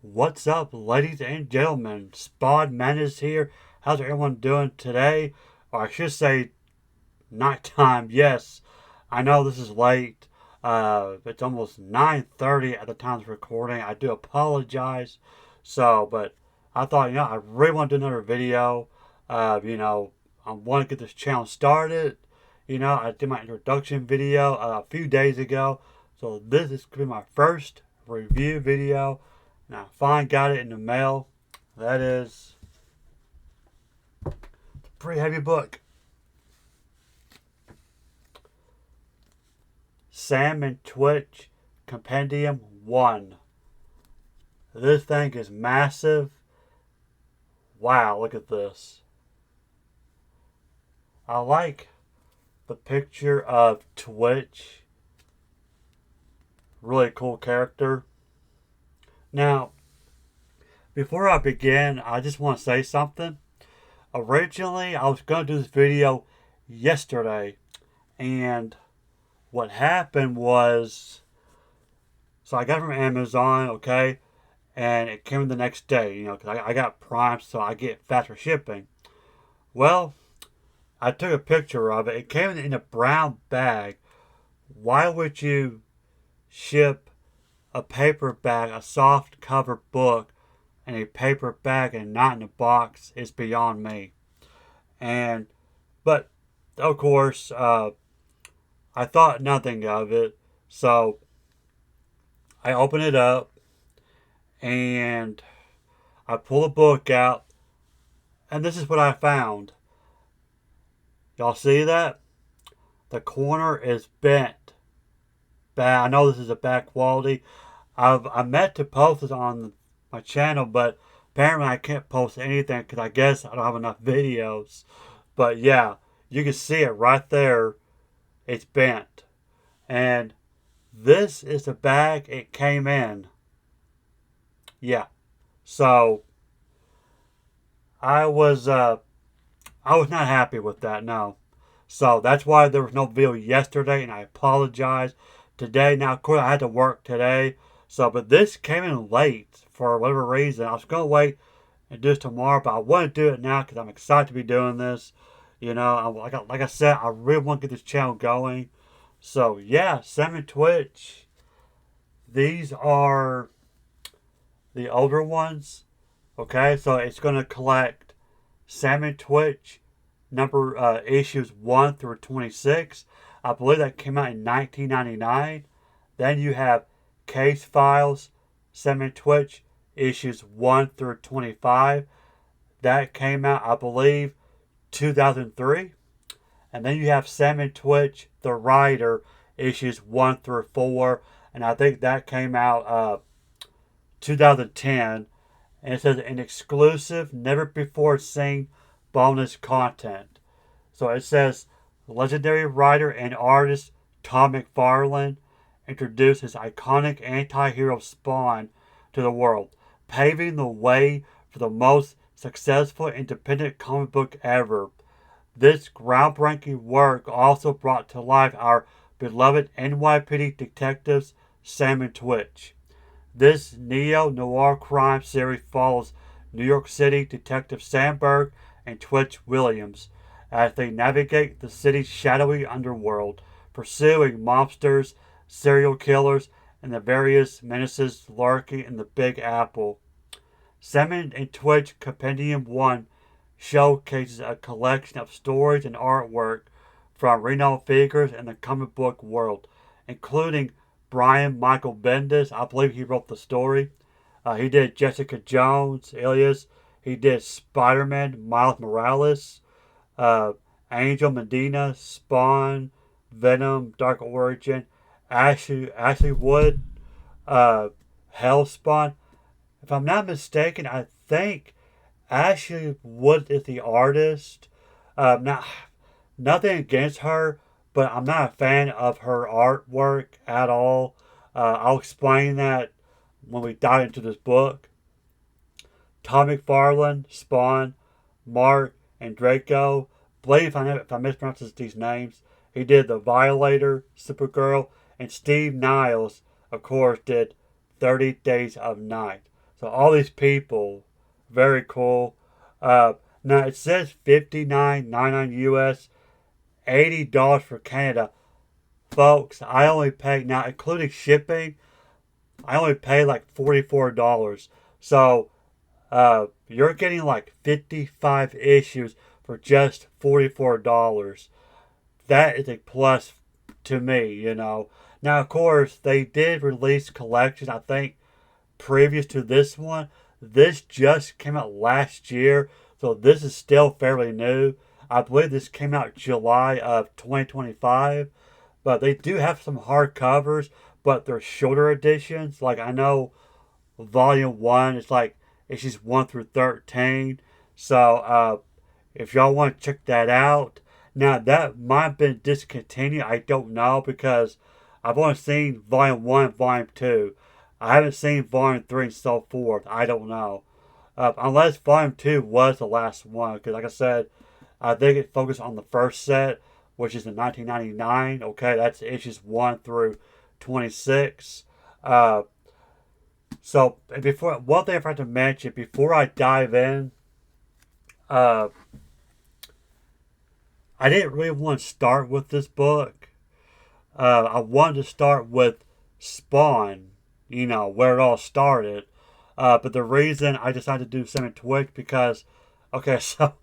What's up, ladies and gentlemen? Spod Man is here. How's everyone doing today? Or I should say, nighttime. Yes, I know this is late. It's almost 9:30 at the time of recording. I do apologize. But I thought, I really want to do another video. I want to get this channel started. I did my introduction video a few days ago. So this is going to be my first review video. And I finally got it in the mail. That is a pretty heavy book. Sam and Twitch Compendium 1. This thing is massive. Wow, look at this. I like the picture of Twitch. Really cool character. Now, before I begin, I just want to say something. Originally, I was going to do this video yesterday, and what happened was, so I got it from Amazon, okay, and it came the next day, because I got Prime, so I get faster shipping. Well, I took a picture of it. It came in a brown bag. Why would you ship a paper bag, a soft cover book, and a paper bag and not in a box is beyond me. But of course, I thought nothing of it. So I open it up and I pull the book out, and this is what I found. Y'all see that? The corner is bent. Bad. I know this is a bad quality. I meant to post this on my channel, but apparently I can't post anything because I guess I don't have enough videos. But yeah, you can see it right there. It's bent. And this is the bag it came in. Yeah. So I was not happy with that, no. So that's why there was no video yesterday, and I apologize. Today, now of course I had to work today. But this came in late for whatever reason. I was going to wait and do this tomorrow, but I want to do it now because I'm excited to be doing this. Like I said, I really want to get this channel going. So, yeah, Sam and Twitch. These are the older ones. Okay, so it's going to collect Sam and Twitch issues 1 through 26. I believe that came out in 1999. Then you have Case Files, Sam and Twitch, issues 1 through 25. That came out, I believe, 2003. And then you have Sam and Twitch, The Writer, issues 1 through 4. And I think that came out 2010. And it says an exclusive, never before seen bonus content. So it says legendary writer and artist Tom McFarlane introduced his iconic anti-hero Spawn to the world, paving the way for the most successful independent comic book ever. This groundbreaking work also brought to life our beloved NYPD detectives Sam and Twitch. This neo-noir crime series follows New York City Detective Sandberg and Twitch Williams as they navigate the city's shadowy underworld, pursuing mobsters, serial killers, and the various menaces lurking in the Big Apple. Sam and Twitch Compendium 1 showcases a collection of stories and artwork from renowned figures in the comic book world, including Brian Michael Bendis. I believe he wrote the story. He did Jessica Jones, Alias. He did Spider-Man, Miles Morales, Angel Medina, Spawn, Venom, Dark Origin, Ashley Wood, Hellspawn. If I'm not mistaken, I think Ashley Wood is the artist. Nothing against her, but I'm not a fan of her artwork at all. I'll explain that when we dive into this book. Tom McFarlane, Spawn, Mark, and Draco. Believe if I mispronounce these names. He did The Violator, Supergirl, and Steve Niles, of course, did 30 Days of Night. So all these people, very cool. Uh, Now it says $59.99 US, $80 for Canada. Folks, I only pay now, including shipping. I only pay like $44. So you're getting like 55 issues for just $44. That is a plus to me, you know. Now, of course, they did release collections, I think, previous to this one. This just came out last year, so this is still fairly new. I believe this came out July of 2025, but they do have some hardcovers, but they're shorter editions. Like I know Volume 1 is like issues 1 through 13. So if y'all want to check that out, now that might have been discontinued. I don't know because I've only seen Volume 1 and Volume 2. I haven't seen Volume 3 and so forth. I don't know. Unless Volume 2 was the last one. Because, like I said, I think it focused on the first set, which is in 1999. Okay, that's issues 1 through 26. So, before one thing I forgot to mention before I dive in, uh, I didn't really want to start with this book. I wanted to start with Spawn, you know, where it all started. But the reason I decided to do Seven Twitch because, okay, so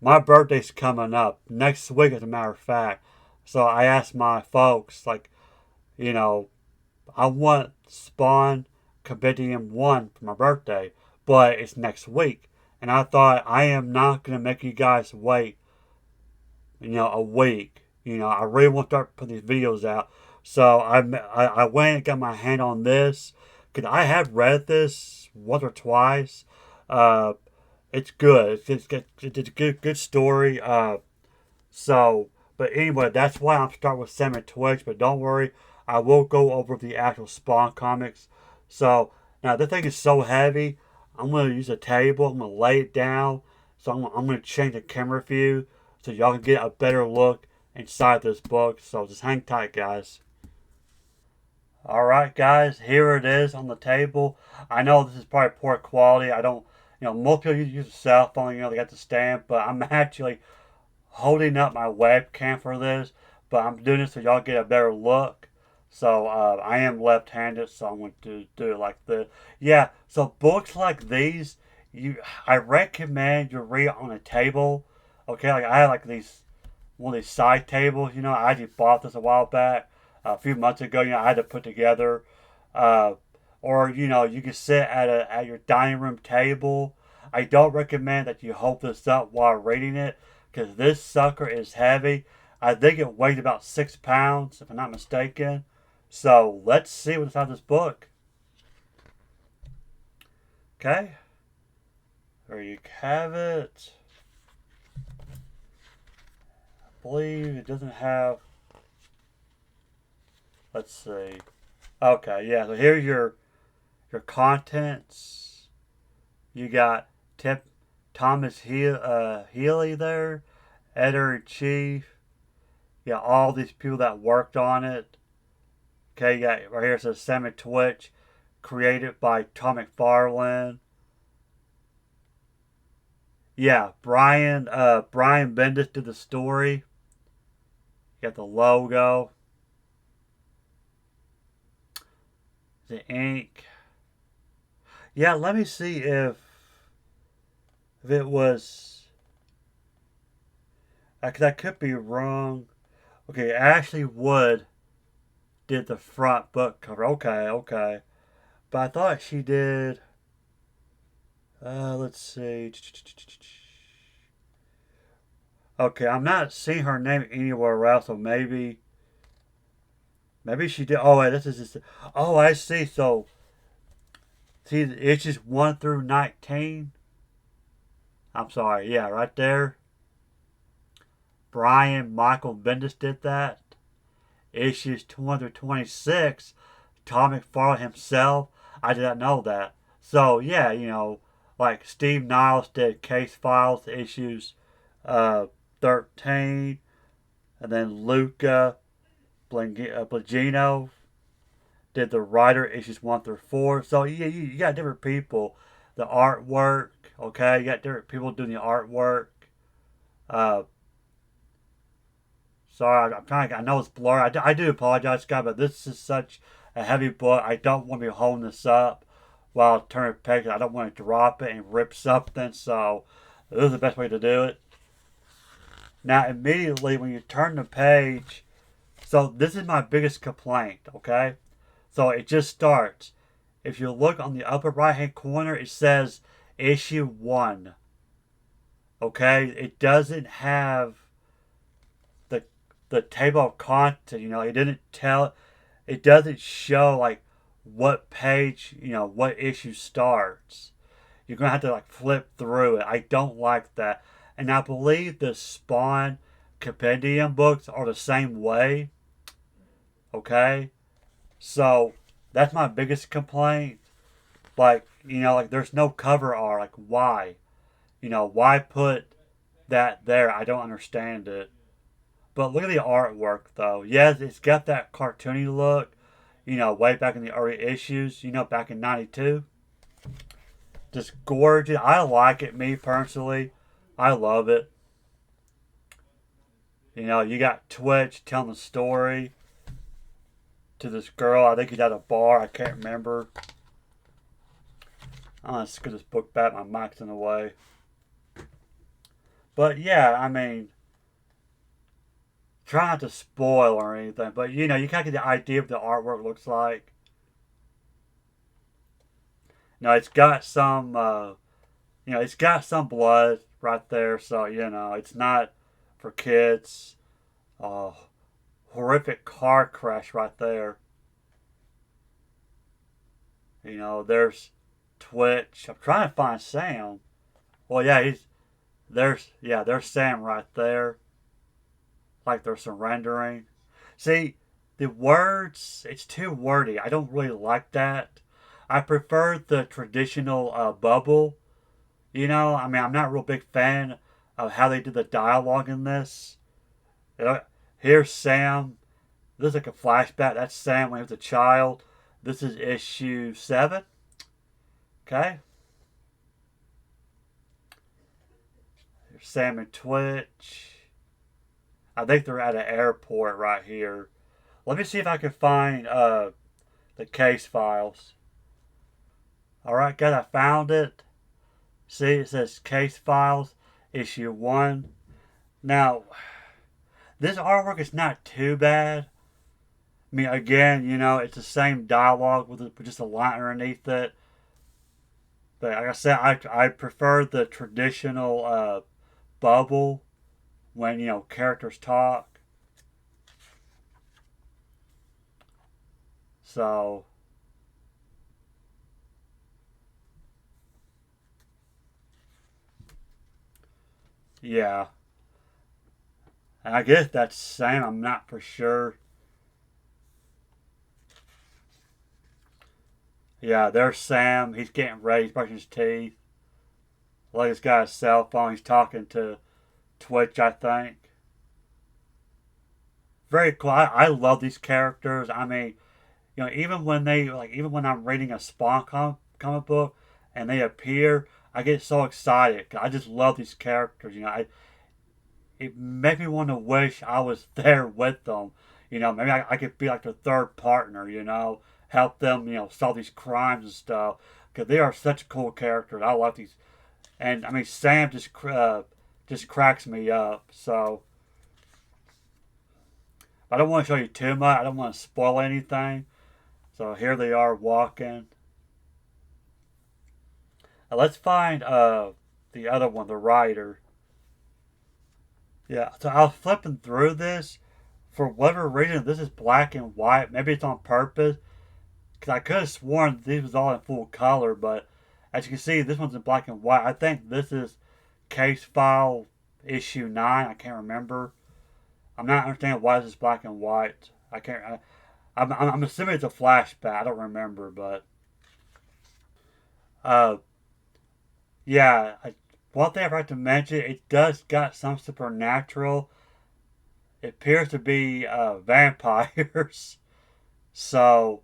my birthday's coming up next week, as a matter of fact. So I asked my folks, like, you know, I want Spawn Compendium 1 for my birthday, but it's next week. And I thought, I am not going to make you guys wait, you know, a week. You know, I really want to start putting these videos out. So I went and got my hand on this. Because I have read this once or twice. Uh, it's good. It's a good story. So, but anyway, that's why I'm starting with Sam and Twitch. But don't worry, I will go over the actual Spawn comics. So, now this thing is so heavy, I'm going to use a table. I'm going to lay it down. So, I'm going to change the camera view so y'all can get a better look inside this book. So, just hang tight, guys. Alright, guys, here it is on the table. I know this is probably poor quality. I don't, you know, most people use a cell phone, you know, they got the stand, but I'm actually holding up my webcam for this, but I'm doing this so y'all get a better look. So I am left-handed, so I'm going to do it like this. Yeah, so books like these, I recommend you read on a table. Okay, like I have like these one of these side tables. You know, I actually bought this a while back, a few months ago. You know, I had to put together, uh, or you know, you can sit at your dining room table. I don't recommend that you hold this up while reading it because this sucker is heavy. I think it weighs about 6 pounds, if I'm not mistaken. So let's see what's inside this book. Okay, there you have it. I believe it doesn't have. Let's see. Okay, yeah. So here's your contents. You got Tip Thomas Healy there, editor in chief. You got all these people that worked on it. Okay, you got right here it says Sam and Twitch, created by Tom McFarlane. Yeah, Brian Bendis did the story. You got the logo, the ink. Yeah, let me see if it was. Cause I could be wrong. Okay, Ashley Wood did the front book cover. Okay, okay. But I thought she did. Let's see. Okay, I'm not seeing her name anywhere else, so maybe she did. Oh, wait, this is just. Oh, I see. So, see, it's just 1 through 19. I'm sorry. Yeah, right there. Brian Michael Bendis did that. Issues 226. Tom McFarlane himself. I did not know that. So, yeah, you know, like Steve Niles did Case Files issues uh, 13. And then Luca Blagino did the writer issues 1 through 4. So you got different people. The artwork, okay, you got different people doing the artwork. Uh, Sorry, I'm trying. I know it's blurry. I do apologize, guys, but this is such a heavy book. I don't want to be holding this up while I turn the page. I don't want to drop it and rip something. So this is the best way to do it. Now, immediately when you turn the page, so this is my biggest complaint. Okay, so it just starts. If you look on the upper right hand corner, it says issue 1. Okay, it doesn't have the the table of content. It didn't tell. It doesn't show like what page, what issue starts. You're gonna have to like flip through it. I don't like that, and I believe the Spawn Compendium books are the same way. Okay, so that's my biggest complaint. Like like there's no cover art. Like why? Why put that there? I don't understand it. But look at the artwork, though. Yes, it's got that cartoony look, way back in the early issues, back in '92. Just gorgeous. I like it, me personally. I love it. You got Twitch telling the story to this girl. I think he's at a bar. I can't remember. I'm going to scoot this book back. My mic's in the way. But yeah, I mean, try not to spoil or anything, but you kind of get the idea of the artwork looks like. It's got some, it's got some blood right there, so it's not for kids. Uh, Horrific car crash right there. There's Twitch. I'm trying to find Sam. Well, yeah, there's Sam right there. Like they're surrendering. See, the words, it's too wordy. I don't really like that. I prefer the traditional bubble. I'm not a real big fan of how they did the dialogue in this. Here's Sam. This is like a flashback. That's Sam when he was a child. This is issue 7. Okay. Here's Sam and Twitch. I think they're at an airport right here. Let me see if I can find the case files. Alright, guys, I found it. See, it says case files, issue 1. Now, this artwork is not too bad. I mean, again, it's the same dialogue with just a line underneath it. But like I said, I prefer the traditional bubble when characters talk. So yeah, I guess that's the same. I'm not for sure. Yeah, there's Sam. He's getting ready. He's brushing his teeth. Like he's got a cell phone. He's talking to Twitch, I think. Very cool. I love these characters. I mean, even when I'm reading a Spawn comic book and they appear, I get so excited. I just love these characters. It makes me want to wish I was there with them. Maybe I could be like the third partner. Help them. Solve these crimes and stuff. Because they are such cool characters. I love these, and I mean Sam just cracks me up. So I don't want to show you too much. I don't want to spoil anything. So here they are walking. Let's find the other one, the writer. Yeah, so I was flipping through this. For whatever reason, this is black and white. Maybe it's on purpose. Because I could have sworn these was all in full color. But as you can see, this one's in black and white. I think this is case file issue 9. I can't remember. I'm not understanding why this is black and white. I can't. I'm assuming it's a flashback. I don't remember, but uh, yeah. One thing I'd like to mention, it does got some supernatural. It appears to be vampires. So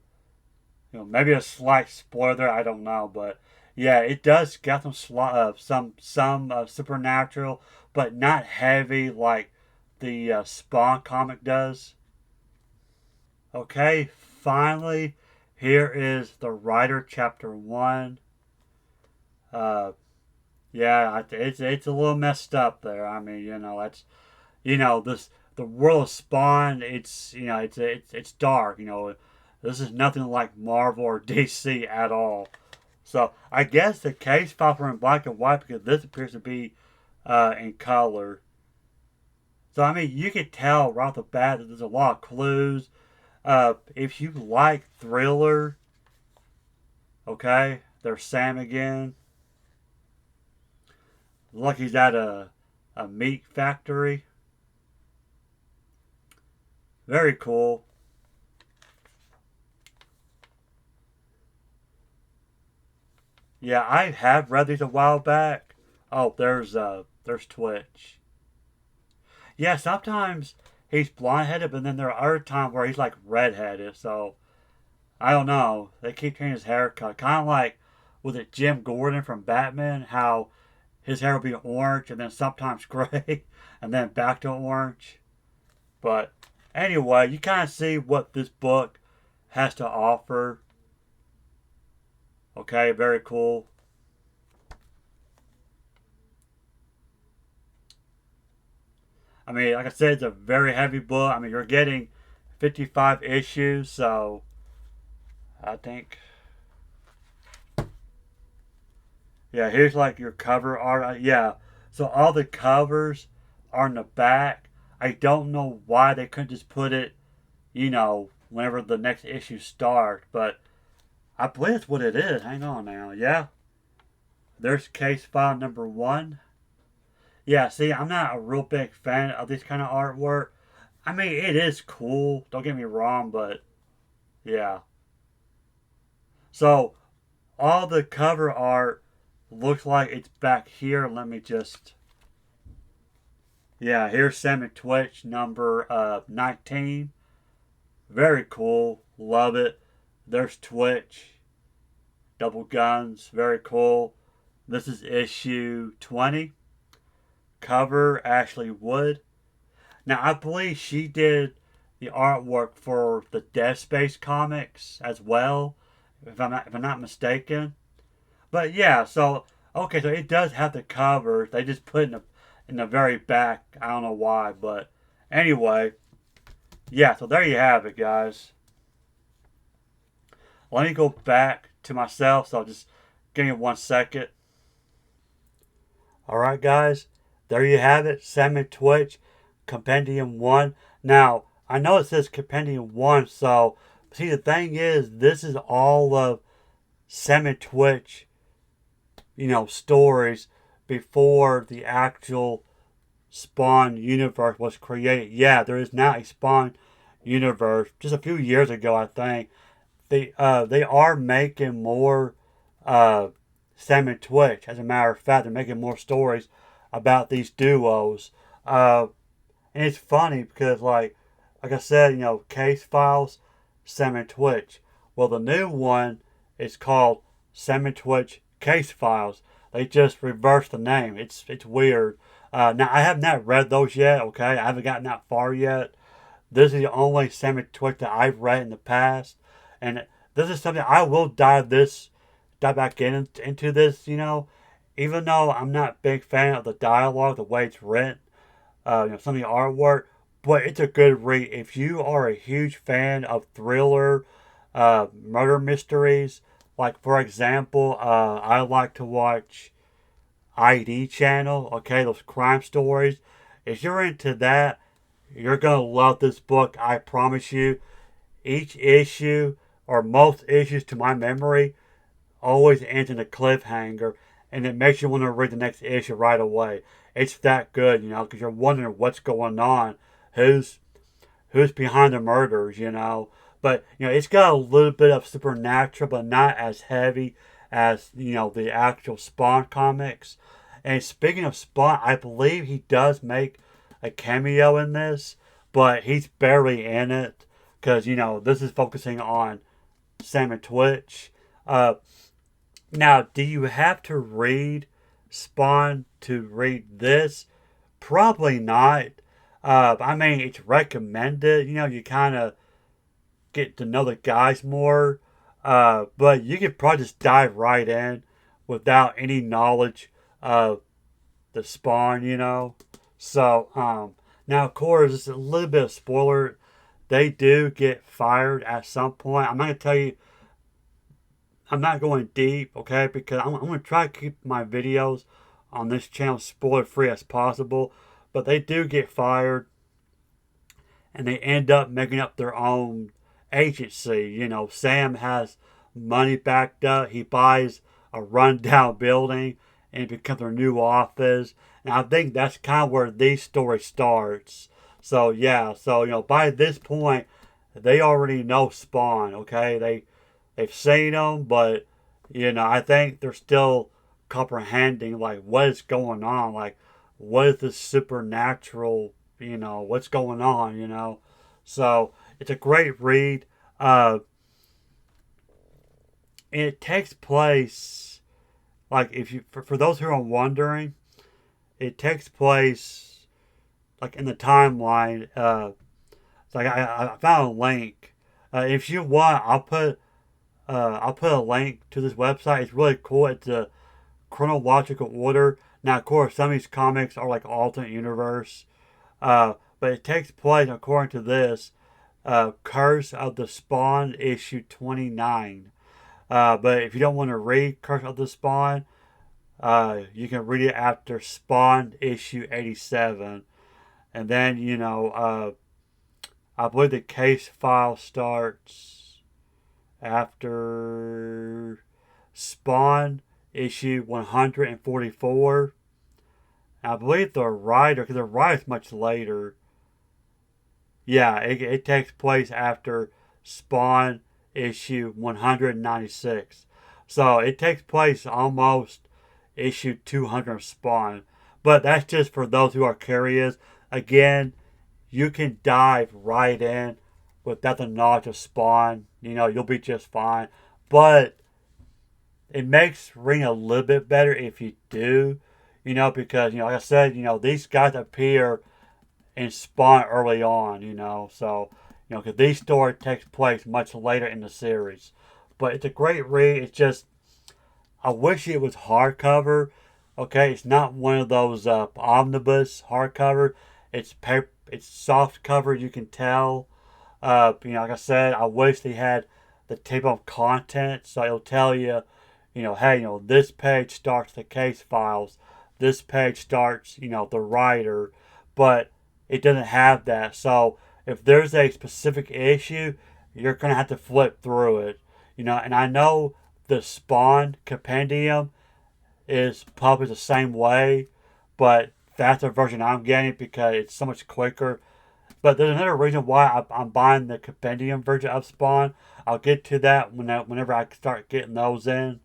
Maybe a slight spoiler. I don't know, but yeah, it does got some supernatural, but not heavy like the Spawn comic does. Okay, finally, here is the writer chapter one. Uh, yeah, it's a little messed up there. I mean, that's this the world of Spawn. It's dark. This is nothing like Marvel or DC at all. So I guess the case files were in black and white because this appears to be in color. So I mean, you can tell right off the bat that there's a lot of clues. If you like thriller, okay, there's Sam again. Look, he's at a meat factory. Very cool. Yeah, I have read these a while back. Oh, there's Twitch. Yeah, sometimes he's blonde headed, but then there are other times where he's like red headed. So I don't know. They keep changing his haircut, kind of like was it Jim Gordon from Batman? How his hair will be orange and then sometimes gray, and then back to orange. But anyway, you kind of see what this book has to offer. Okay, very cool. I mean, like I said, it's a very heavy book. I mean, you're getting 55 issues, so I think, yeah, here's like your cover art. Yeah, so all the covers are in the back. I don't know why they couldn't just put it, whenever the next issue starts, but I believe it's what it is. Hang on now. Yeah, there's case file number one. Yeah, see, I'm not a real big fan of this kind of artwork. I mean, it is cool. Don't get me wrong, but yeah. So all the cover art looks like it's back here. Let me just. Yeah, here's Sam and Twitch number 19. Very cool. Love it. There's Twitch. Double guns. Very cool. This is issue 20. Cover Ashley Wood. Now, I believe she did the artwork for the Dead Space comics as well, if I'm not mistaken. But yeah, so okay, so it does have the cover. They just put it in the very back. I don't know why, but anyway, yeah. So there you have it, guys. Let me go back to myself. So just give me 1 second. All right, guys. There you have it. Sam and Twitch, Compendium 1. Now, I know it says Compendium 1, so see, the thing is, this is all of Sam and Twitch, stories before the actual Spawn universe was created. Yeah, there is now a Spawn universe. Just a few years ago, I think they are making more uh, Sam and Twitch. As a matter of fact, they're making more stories about these duos. And it's funny because, like I said, case files, Sam and Twitch. Well, the new one is called Sam and Twitch Case Files. They just reversed the name. It's weird. Now I have not read those yet. Okay, I haven't gotten that far yet. This is the only Sam and Twitch that I've read in the past, and this is something I will dive back into this. Even though I'm not a big fan of the dialogue, the way it's written, some of the artwork, but it's a good read. If you are a huge fan of thriller, murder mysteries, like for example, I like to watch ID channel, okay, those crime stories. If you're into that, you're gonna love this book. I promise you. Each issue, or most issues to my memory, always ends in a cliffhanger, and it makes you want to read the next issue right away. It's that good, because you're wondering what's going on, who's behind the murders. But it's got a little bit of supernatural, but not as heavy as the actual Spawn comics. And speaking of Spawn, I believe he does make a cameo in this, but he's barely in it because this is focusing on Sam and Twitch. Now, do you have to read Spawn to read this? Probably not. I mean, it's recommended. You know, you kind of get to know the guys more. But you could probably just dive right in without any knowledge of the Spawn, you know. So, now, of course, it's a little bit of spoiler. They do get fired at some point. I'm not going to tell you, I'm not going deep, okay, because I'm going to try to keep my videos on this channel spoiler free as possible. But they do get fired and they end up making up their own agency. You know, Sam has money backed up. He buys a rundown building and it becomes their new office. And I think that's kind of where these story starts. So yeah, so you know, by this point, they already know Spawn. Okay, they've seen him, but you know, I think they're still comprehending like what is going on, like what is this supernatural, you know, what's going on, you know. So it's a great read. It takes place like if you for those who are wondering, it takes place like in the timeline. So I found a link. If you want, I'll put a link to this website. It's really cool. It's a chronological order. Now, of course, some of these comics are like alternate universe. But it takes place, according to this, Curse of the Spawn, issue 29. But if you don't want to read Curse of the Spawn, you can read it after Spawn, issue 87. And then, you know, I believe the case file starts after Spawn, issue 144. I believe the writer, because the writer's much later. Yeah, it takes place after Spawn issue 196. So it takes place almost issue 200 of Spawn. But that's just for those who are curious. Again, you can dive right in without the knowledge of Spawn. You know, you'll be just fine. But it makes Ring a little bit better if you do. You know, because, you know, like I said, you know, these guys appear in Spawn early on, you know. So, you know, because these stories takes place much later in the series. But it's a great read. It's just, I wish it was hardcover. Okay, it's not one of those omnibus hardcover. It's paper, it's soft cover. You can tell. You know, like I said, I wish they had the table of contents, so it'll tell you, you know, hey, you know, this page starts the case files. This page starts, you know, the writer, but it doesn't have that. So if there's a specific issue, you're gonna have to flip through it, you know. And I know the Spawn Compendium is published the same way, but that's the version I'm getting because it's so much quicker. But there's another reason why I'm buying the Compendium version of Spawn. I'll get to that whenever I start getting those in.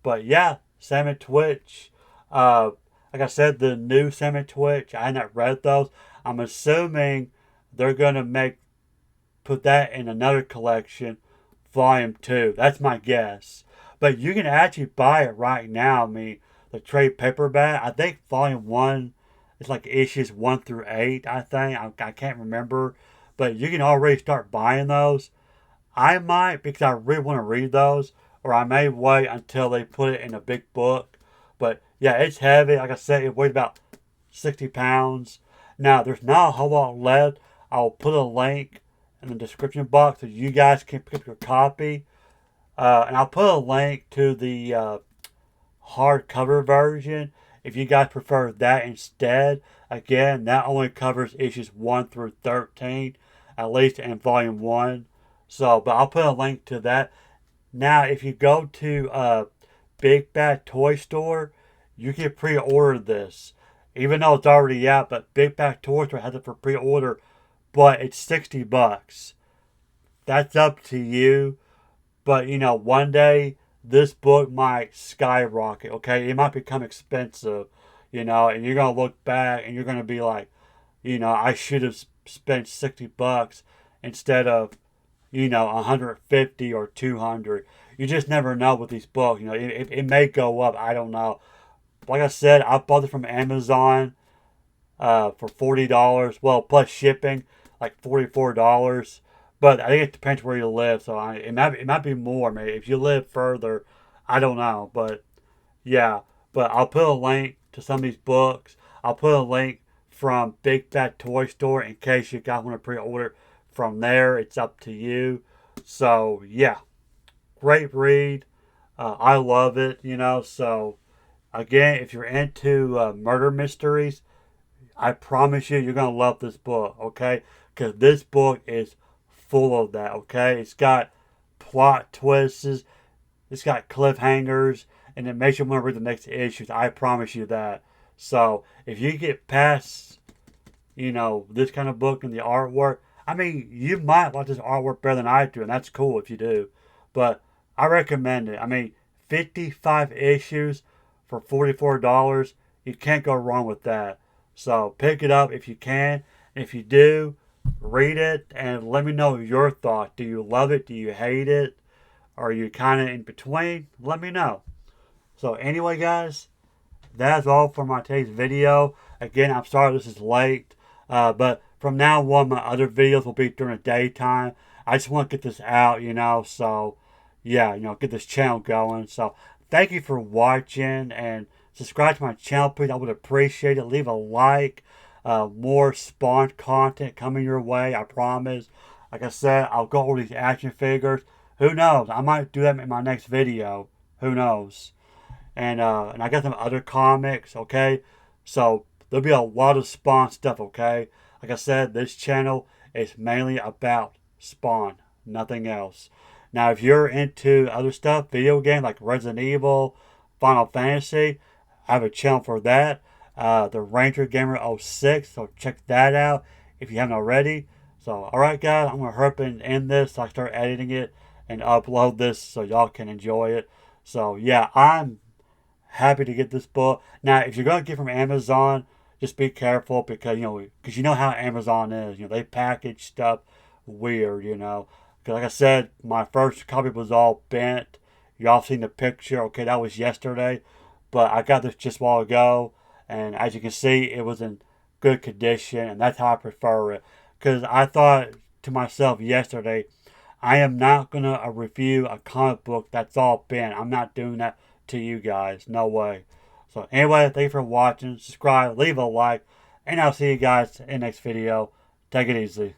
But yeah, Sam and Twitch. Like I said, the new Sam and Twitch, I haven't read those. I'm assuming they're gonna put that in another collection, volume 2. That's my guess. But you can actually buy it right now. I mean, the trade paperback. I think volume 1 is like issues 1 through 8. I think I can't remember, but you can already start buying those. I might because I really want to read those, or I may wait until they put it in a big book. But yeah, it's heavy. Like I said, it weighs about 60 pounds. Now, there's not a whole lot left. I'll put a link in the description box so you guys can pick up your copy. And I'll put a link to the hardcover version if you guys prefer that instead. Again, that only covers issues 1 through 13, at least in volume 1. So, but I'll put a link to that. Now, if you go to Big Bad Toy Store, you can pre-order this. Even though it's already out, but Big Bad Toy Store has it for pre-order, but it's $60. That's up to you. But, you know, one day this book might skyrocket, okay? It might become expensive, you know, and you're going to look back and you're going to be like, you know, I should have spent $60 instead of 150 or 200. You just never know with these books. It may go up. I don't know. Like I said, I bought it from Amazon for $40. Well, plus shipping, like $44. But I think it depends where you live. So it might be more. Maybe if you live further, I don't know. But yeah, but I'll put a link to some of these books. I'll put a link from Big Fat Toy Store in case you guys want to pre-order from there. It's up to you. So yeah, great read. I love it. So again, if you're into murder mysteries, I promise you're going to love this book, okay? Because this book is full of that, okay? It's got plot twists, it's got cliffhangers, and it makes you want to read the next issues. I promise you that. So, if you get past, this kind of book and the artwork, I mean, you might like this artwork better than I do, and that's cool if you do. But I recommend it. I mean, 55 issues for $44. You can't go wrong with that. So pick it up if you can. And if you do, read it and let me know your thoughts. Do you love it? Do you hate it? Are you kind of in between? Let me know. So anyway, guys, that's all for my today's video. Again, I'm sorry this is late, but from now on, my other videos will be during the daytime. I just want to get this out, so yeah, get this channel going. So thank you for watching and subscribe to my channel, please. I would appreciate it. Leave a like. More Spawn content coming your way, I promise. Like I said, I'll go over these action figures. Who knows? I might do them in my next video. Who knows? And I got some other comics, okay? So there'll be a lot of Spawn stuff, okay? Like I said, this channel is mainly about Spawn, nothing else. Now, if you're into other stuff, video games like Resident Evil, Final Fantasy, I have a channel for that. The Ranger Gamer 06, so check that out if you haven't already. So, alright guys, I'm going to hurry up and end this so I start editing it and upload this so y'all can enjoy it. So, yeah, I'm happy to get this book. Now, if you're going to get from Amazon, just be careful because, you know how Amazon is. They package stuff weird, Because like I said, my first copy was all bent. Y'all seen the picture. Okay, that was yesterday. But I got this just a while ago. And as you can see, it was in good condition. And that's how I prefer it. Because I thought to myself yesterday, I am not going to review a comic book that's all bent. I'm not doing that to you guys. No way. So anyway, thank you for watching. Subscribe, leave a like. And I'll see you guys in the next video. Take it easy.